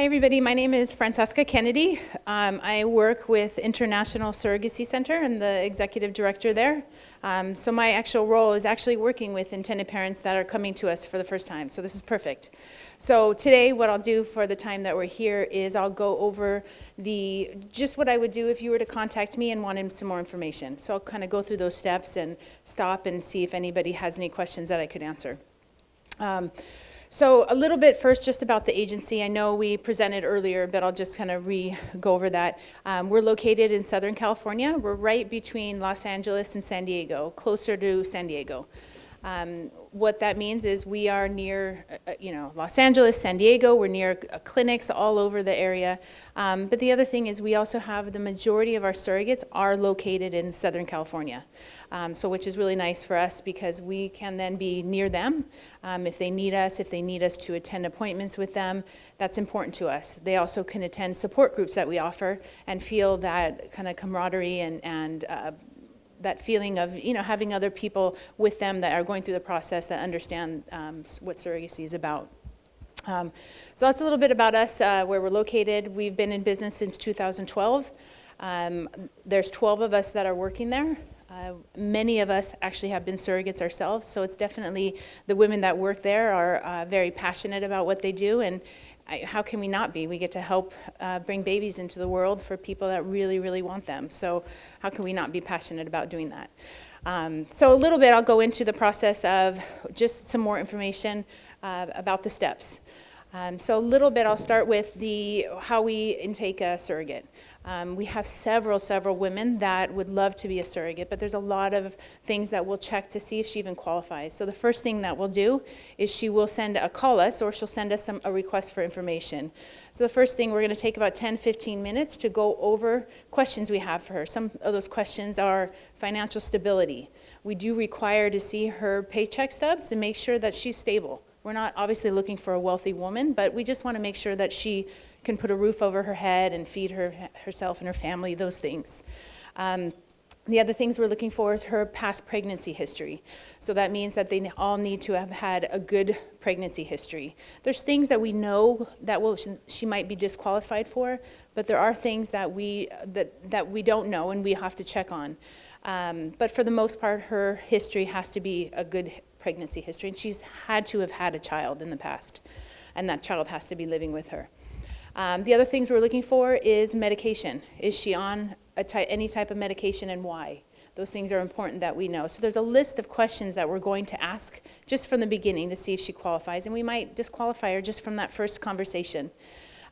Hi everybody, my name is Francesca Kennedy. I work with International Surrogacy Center. I'm the executive director there. So my actual role is actually working with intended parents that are coming to us for the first time. So this is perfect. So today what I'll do for the time that we're here is I'll go over just what I would do if you were to contact me and wanted some more information. So I'll kind of go through those steps and stop and see if anybody has any questions that I could answer. So a little bit first just about the agency. I know we presented earlier, but I'll just kind of go over that. We're located in Southern California. We're right between Los Angeles and San Diego, closer to San Diego. What that means is we are near, Los Angeles, San Diego. We're near clinics all over the area. But the other thing is we also have the majority of our surrogates are located in Southern California. Which is really nice for us because we can then be near them. If they need us to attend appointments with them, that's important to us. They also can attend support groups that we offer and feel that kind of camaraderie and that feeling of having other people with them that are going through the process that understand what surrogacy is about. So that's a little bit about us, where we're located. We've been in business since 2012. There's 12 of us that are working there. Many of us actually have been surrogates ourselves, so it's definitely the women that work there are very passionate about what they do, and how can we not be? We get to help bring babies into the world for people that really, really want them. So how can we not be passionate about doing that? So a little bit, I'll go into the process of just some more information about the steps. So a little bit, I'll start with how we intake a surrogate. We have several women that would love to be a surrogate, but there's a lot of things that we'll check to see if she even qualifies. So the first thing that we'll do is she will call us, or she'll send us a request for information. So the first thing, we're going to take about 10-15 minutes to go over questions we have for her. Some of those questions are financial stability. We do require to see her paycheck stubs and make sure that she's stable. We're not obviously looking for a wealthy woman, but we just want to make sure that she can put a roof over her head and feed herself and her family, those things. The other things we're looking for is her past pregnancy history. So that means that they all need to have had a good pregnancy history. There's things that we know that she might be disqualified for, but there are things that we don't know and we have to check on. But for the most part, her history has to be a good pregnancy history, and she's had to have had a child in the past, and that child has to be living with her. The other things we're looking for is medication. Is she on any type of medication, and why? Those things are important that we know. So there's a list of questions that we're going to ask just from the beginning to see if she qualifies, and we might disqualify her just from that first conversation.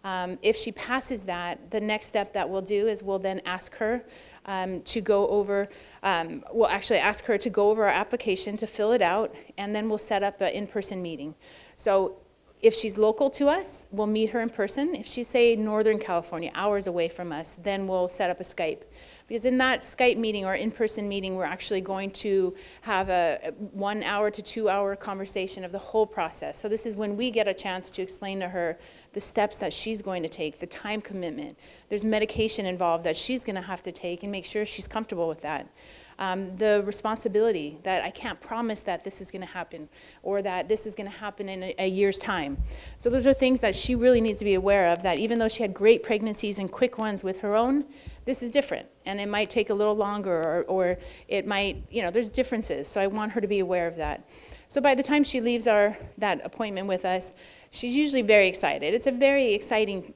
If she passes that, the next step that we'll do is we'll then ask her to go over our application, to fill it out, and then we'll set up an in-person meeting. So if she's local to us, we'll meet her in person. If she's, say, Northern California, hours away from us, then we'll set up a Skype. Because in that Skype meeting or in-person meeting, we're actually going to have a 1 hour to 2 hour conversation of the whole process. So this is when we get a chance to explain to her the steps that she's going to take, the time commitment. There's medication involved that she's going to have to take and make sure she's comfortable with that. The responsibility that I can't promise that this is going to happen or that this is going to happen in a year's time. So those are things that she really needs to be aware of, that even though she had great pregnancies and quick ones with her own, this is different, and it might take a little longer, or it might, there's differences. So I want her to be aware of that. So by the time she leaves that appointment with us, she's usually very excited. It's a very exciting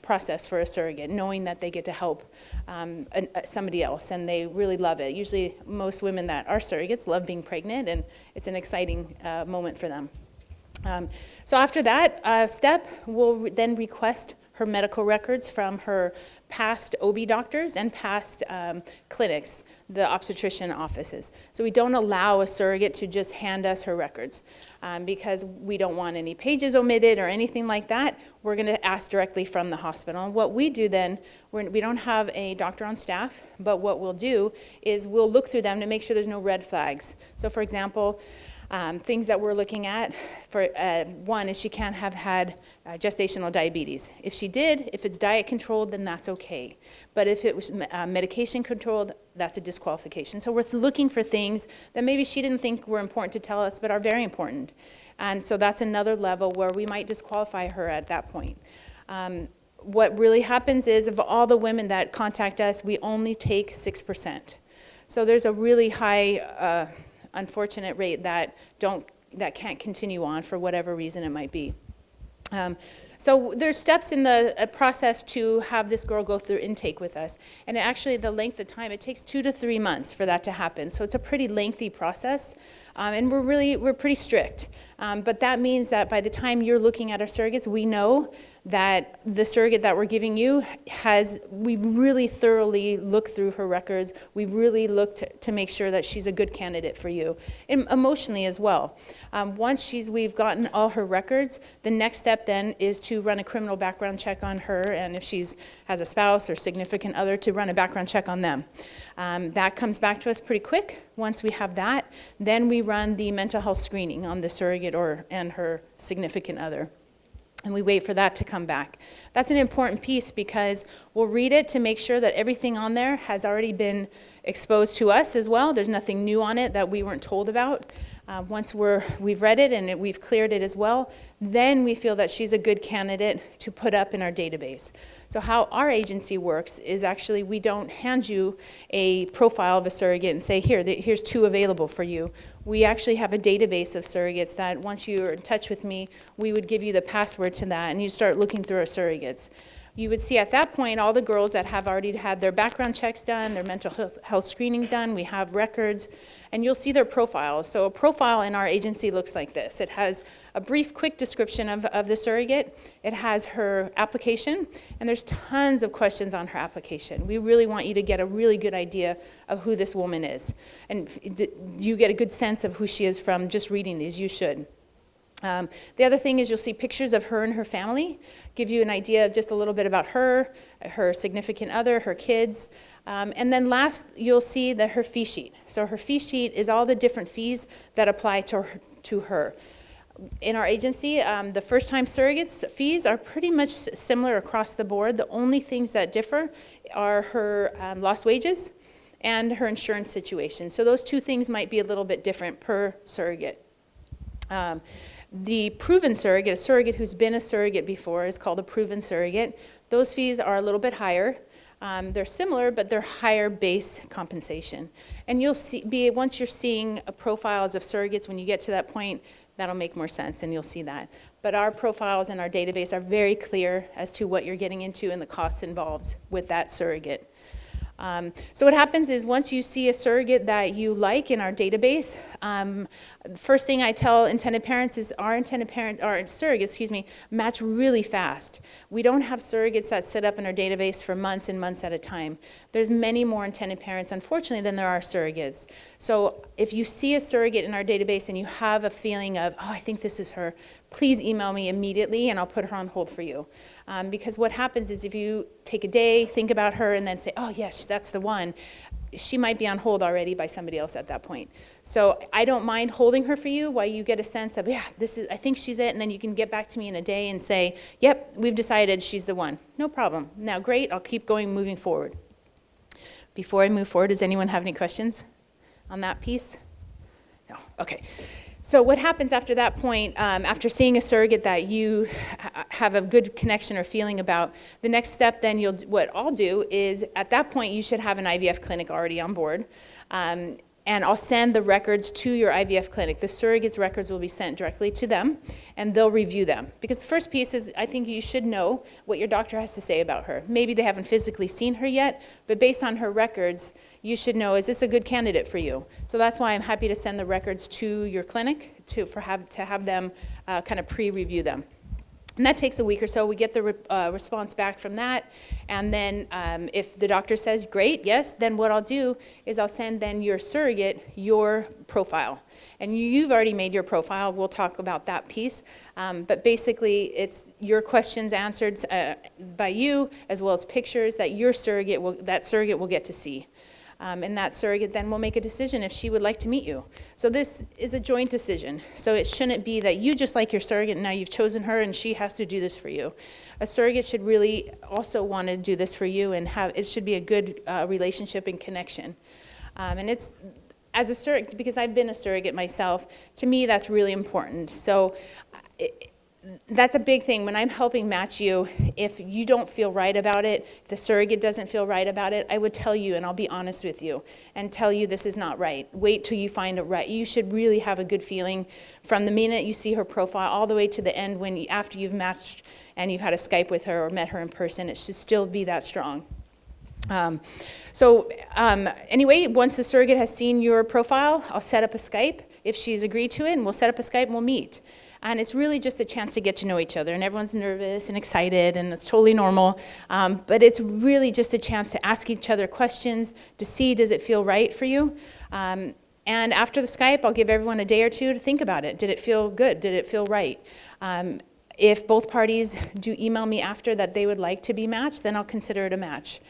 process for a surrogate, knowing that they get to help somebody else, and they really love it. Usually most women that are surrogates love being pregnant, and it's an exciting moment for them. So after that step, we'll then request her medical records from her past OB doctors and past clinics, the obstetrician offices. So we don't allow a surrogate to just hand us her records because we don't want any pages omitted or anything like that. We're going to ask directly from the hospital. And what we do then, we don't have a doctor on staff, but what we'll do is we'll look through them to make sure there's no red flags. So for example, things that we're looking at, one is she can't have had gestational diabetes. If she did, if it's diet controlled, then that's okay. But if it was medication controlled, that's a disqualification. So we're looking for things that maybe she didn't think were important to tell us, but are very important. And so that's another level where we might disqualify her at that point. What really happens is of all the women that contact us, we only take 6%. So there's a really high unfortunate rate that can't continue on for whatever reason it might be. So there's steps in the process to have this girl go through intake with us. And actually the length of time, it takes 2 to 3 months for that to happen. So it's a pretty lengthy process. And we're pretty strict. But that means that by the time you're looking at our surrogates, we know that the surrogate that we're giving you we've really thoroughly looked through her records. We've really looked to make sure that she's a good candidate for you, and emotionally as well. Once we've gotten all her records, the next step then is to run a criminal background check on her, and if she has a spouse or significant other, to run a background check on them. That comes back to us pretty quick. Once we have that, then we run the mental health screening on the surrogate and her significant other. And we wait for that to come back. That's an important piece because we'll read it to make sure that everything on there has already been exposed to us as well. There's nothing new on it that we weren't told about. Once we've read it and we've cleared it as well, then we feel that she's a good candidate to put up in our database. So how our agency works is actually we don't hand you a profile of a surrogate and say, here's 2 available for you. We actually have a database of surrogates that once you're in touch with me, we would give you the password to that and you start looking through our surrogates. You would see at that point all the girls that have already had their background checks done, their mental health screening done, we have records, and you'll see their profiles. So a profile in our agency looks like this. It has a brief, quick description of the surrogate. It has her application, and there's tons of questions on her application. We really want you to get a really good idea of who this woman is. And you get a good sense of who she is from just reading these. You should. The other thing is you'll see pictures of her and her family, give you an idea of just a little bit about her significant other, her kids. And then last, you'll see her fee sheet. So her fee sheet is all the different fees that apply to her. In our agency, the first-time surrogates fees are pretty much similar across the board. The only things that differ are her lost wages and her insurance situation. So those 2 things might be a little bit different per surrogate. The proven surrogate, a surrogate who's been a surrogate before, is called a proven surrogate. Those fees are a little bit higher. They're similar, but they're higher base compensation. And you'll see, once you're seeing profiles of surrogates, when you get to that point, that'll make more sense, and you'll see that. But our profiles in our database are very clear as to what you're getting into and the costs involved with that surrogate. So what happens is once you see a surrogate that you like in our database, first thing I tell intended parents is our surrogates, match really fast. We don't have surrogates that sit up in our database for months and months at a time. There's many more intended parents, unfortunately, than there are surrogates. So if you see a surrogate in our database and you have a feeling of, I think this is her, please email me immediately and I'll put her on hold for you. Because what happens is if you take a day, think about her, and then say, oh yes, that's the one, she might be on hold already by somebody else at that point. So I don't mind holding her for you while you get a sense of, I think she's it, and then you can get back to me in a day and say, yep, we've decided she's the one. No problem. Now, great, I'll keep moving forward. Before I move forward, does anyone have any questions on that piece? No, okay. So what happens after that point, after seeing a surrogate that you have a good connection or feeling about, the next step then what I'll do is at that point you should have an IVF clinic already on board. And I'll send the records to your IVF clinic. The surrogate's records will be sent directly to them, and they'll review them. Because the first piece is, I think you should know what your doctor has to say about her. Maybe they haven't physically seen her yet, but based on her records, you should know, is this a good candidate for you? So that's why I'm happy to send the records to your clinic to have them kind of pre-review them. And that takes a week or so. We get the response back from that. And then if the doctor says, great, yes, then what I'll do is I'll send then your surrogate your profile. And you've already made your profile. We'll talk about that piece. But basically, it's your questions answered by you, as well as pictures that that surrogate will get to see. And that surrogate then will make a decision if she would like to meet you. So this is a joint decision. So it shouldn't be that you just like your surrogate and now you've chosen her and she has to do this for you. A surrogate should really also want to do this for you, and it should be a good relationship and connection. And it's, as a surrogate, because I've been a surrogate myself, to me that's really important. So that's a big thing. When I'm helping match you, if you don't feel right about it, if the surrogate doesn't feel right about it, I would tell you, and I'll be honest with you, and tell you this is not right. Wait till you find it right. You should really have a good feeling from the minute you see her profile all the way to the end after you've matched and you've had a Skype with her or met her in person. It should still be that strong. Anyway, once the surrogate has seen your profile, I'll set up a Skype if she's agreed to it, and we'll set up a Skype and we'll meet. And it's really just a chance to get to know each other, and everyone's nervous and excited, and it's totally normal. But it's really just a chance to ask each other questions, to see, does it feel right for you? And after the Skype, I'll give everyone a day or two to think about it. Did it feel good? Did it feel right? If both parties do email me after that they would like to be matched, then I'll consider it a match.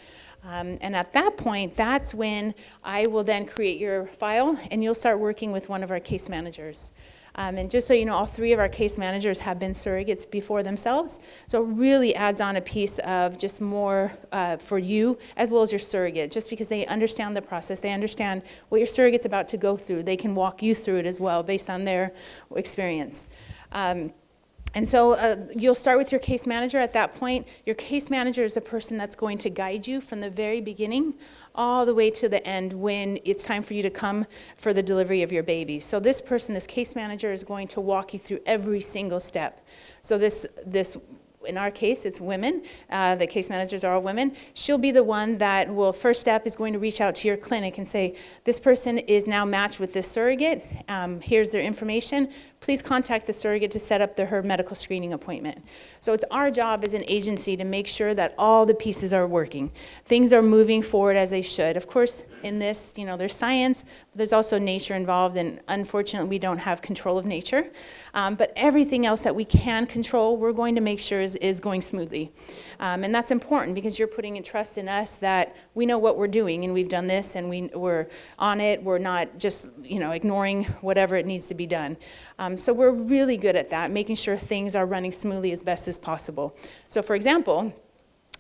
And at that point, that's when I will then create your file, and you'll start working with one of our case managers. And just so you know, all 3 of our case managers have been surrogates before themselves, so it really adds on a piece of just more for you as well as your surrogate, just because they understand the process, they understand what your surrogate's about to go through. They can walk you through it as well based on their experience. And so you'll start with your case manager. At that point, your case manager is the person that's going to guide you from the very beginning all the way to the end when it's time for you to come for the delivery of your baby. So this person, this case manager, is going to walk you through every single step. So this in our case, it's women. The case managers are all women. She'll be the one that will, first step, is going to reach out to your clinic and say, this person is now matched with this surrogate. Here's their information. Please contact the surrogate to set up her medical screening appointment. So it's our job as an agency to make sure that all the pieces are working. Things are moving forward as they should. Of course, in this, there's science, but there's also nature involved, and unfortunately, we don't have control of nature. But everything else that we can control, we're going to make sure is going smoothly. And that's important because you're putting in trust in us that we know what we're doing, and we've done this, and we're on it. We're not just, ignoring whatever it needs to be done. So we're really good at that, making sure things are running smoothly as best as possible. So for example,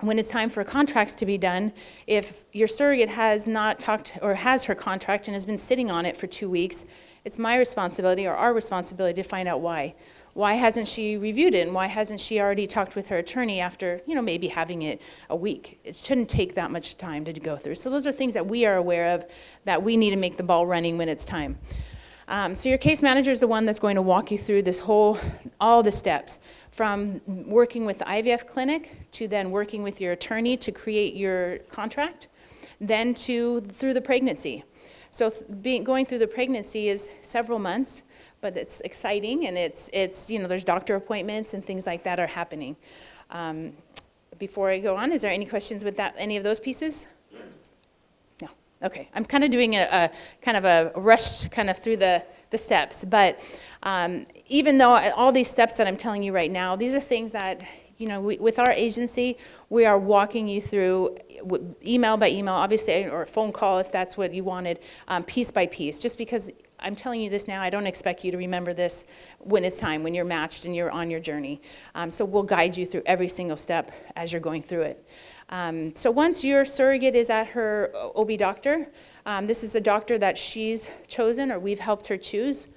when it's time for contracts to be done, if your surrogate has not talked or has her contract and has been sitting on it for 2 weeks, it's my responsibility or our responsibility to find out why. Why hasn't she reviewed it, and why hasn't she already talked with her attorney after, maybe having it a week? It shouldn't take that much time to go through. So those are things that we are aware of that we need to make the ball running when it's time. So your case manager is the one that's going to walk you through all the steps, from working with the IVF clinic to then working with your attorney to create your contract, then through the pregnancy. So going through the pregnancy is several months, but it's exciting, and it's there's doctor appointments and things like that are happening. Before I go on, is there any questions with any of those pieces? No. Okay. I'm kind of doing a kind of a rush kind of through the steps, but even though all these steps that I'm telling you right now, these are things that with our agency, we are walking you through email by email, obviously, or a phone call if that's what you wanted, piece by piece. Just because I'm telling you this now, I don't expect you to remember this when it's time, when you're matched and you're on your journey. So we'll guide you through every single step as you're going through it. So once your surrogate is at her OB doctor, this is the doctor that she's chosen or we've helped her choose.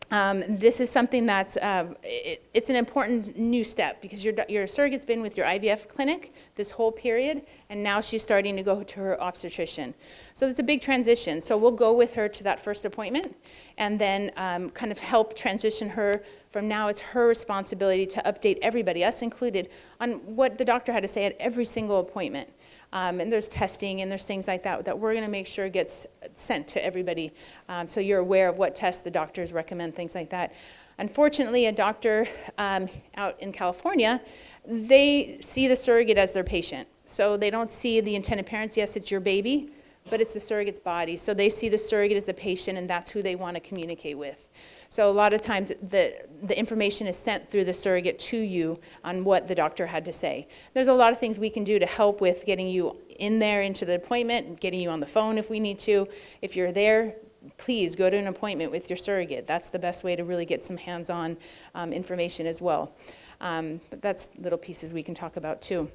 This is something that's, it's an important new step because your surrogate's been with your IVF clinic this whole period, and now she's starting to go to her obstetrician. So it's a big transition. So we'll go with her to that first appointment and then kind of help transition her. From now, it's her responsibility to update everybody, us included, on what the doctor had to say at every single appointment. And there's testing and there's things like that we're going to make sure gets sent to everybody, so you're aware of what tests the doctors recommend, things like that. Unfortunately, a doctor out in California, they see the surrogate as their patient. So they don't see the intended parents. Yes, it's your baby, but it's the surrogate's body. So they see the surrogate as the patient, and that's who they want to communicate with. So a lot of times the information is sent through the surrogate to you on what the doctor had to say. There's a lot of things we can do to help with getting you in there into the appointment, and getting you on the phone if we need to. If you're there, please go to an appointment with your surrogate. That's the best way to really get some hands-on information as well. But that's little pieces we can talk about too.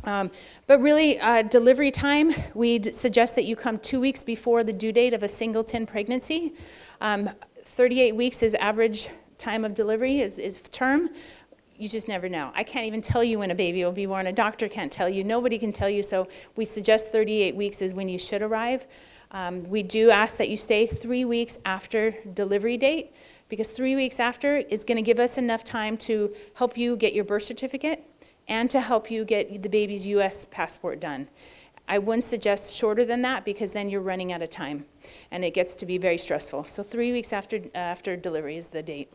But really, delivery time, we'd suggest that you come 2 weeks before the due date of a singleton pregnancy. 38 weeks is average time of delivery is term, you just never know. I can't even tell you when a baby will be born. A doctor can't tell you. Nobody can tell you. So we suggest 38 weeks is when you should arrive. We do ask that you stay 3 weeks after delivery date, because 3 weeks after is going to give us enough time to help you get your birth certificate and to help you get the baby's U.S. passport done. I wouldn't suggest shorter than that, because then you're running out of time and it gets to be very stressful. So 3 weeks after delivery is the date.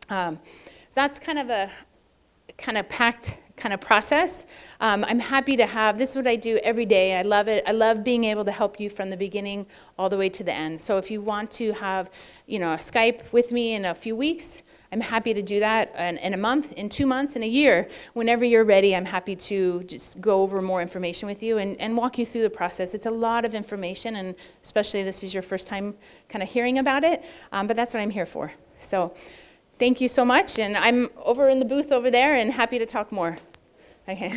That's kind of a packed kind of process. I'm happy to have, this is what I do every day. I love it. I love being able to help you from the beginning all the way to the end. So if you want to have, a Skype with me in a few weeks, I'm happy to do that in a month, in 2 months, in a year. Whenever you're ready, I'm happy to just go over more information with you and walk you through the process. It's a lot of information, and especially this is your first time kind of hearing about it, but that's what I'm here for. So thank you so much, and I'm over in the booth over there and happy to talk more. Okay.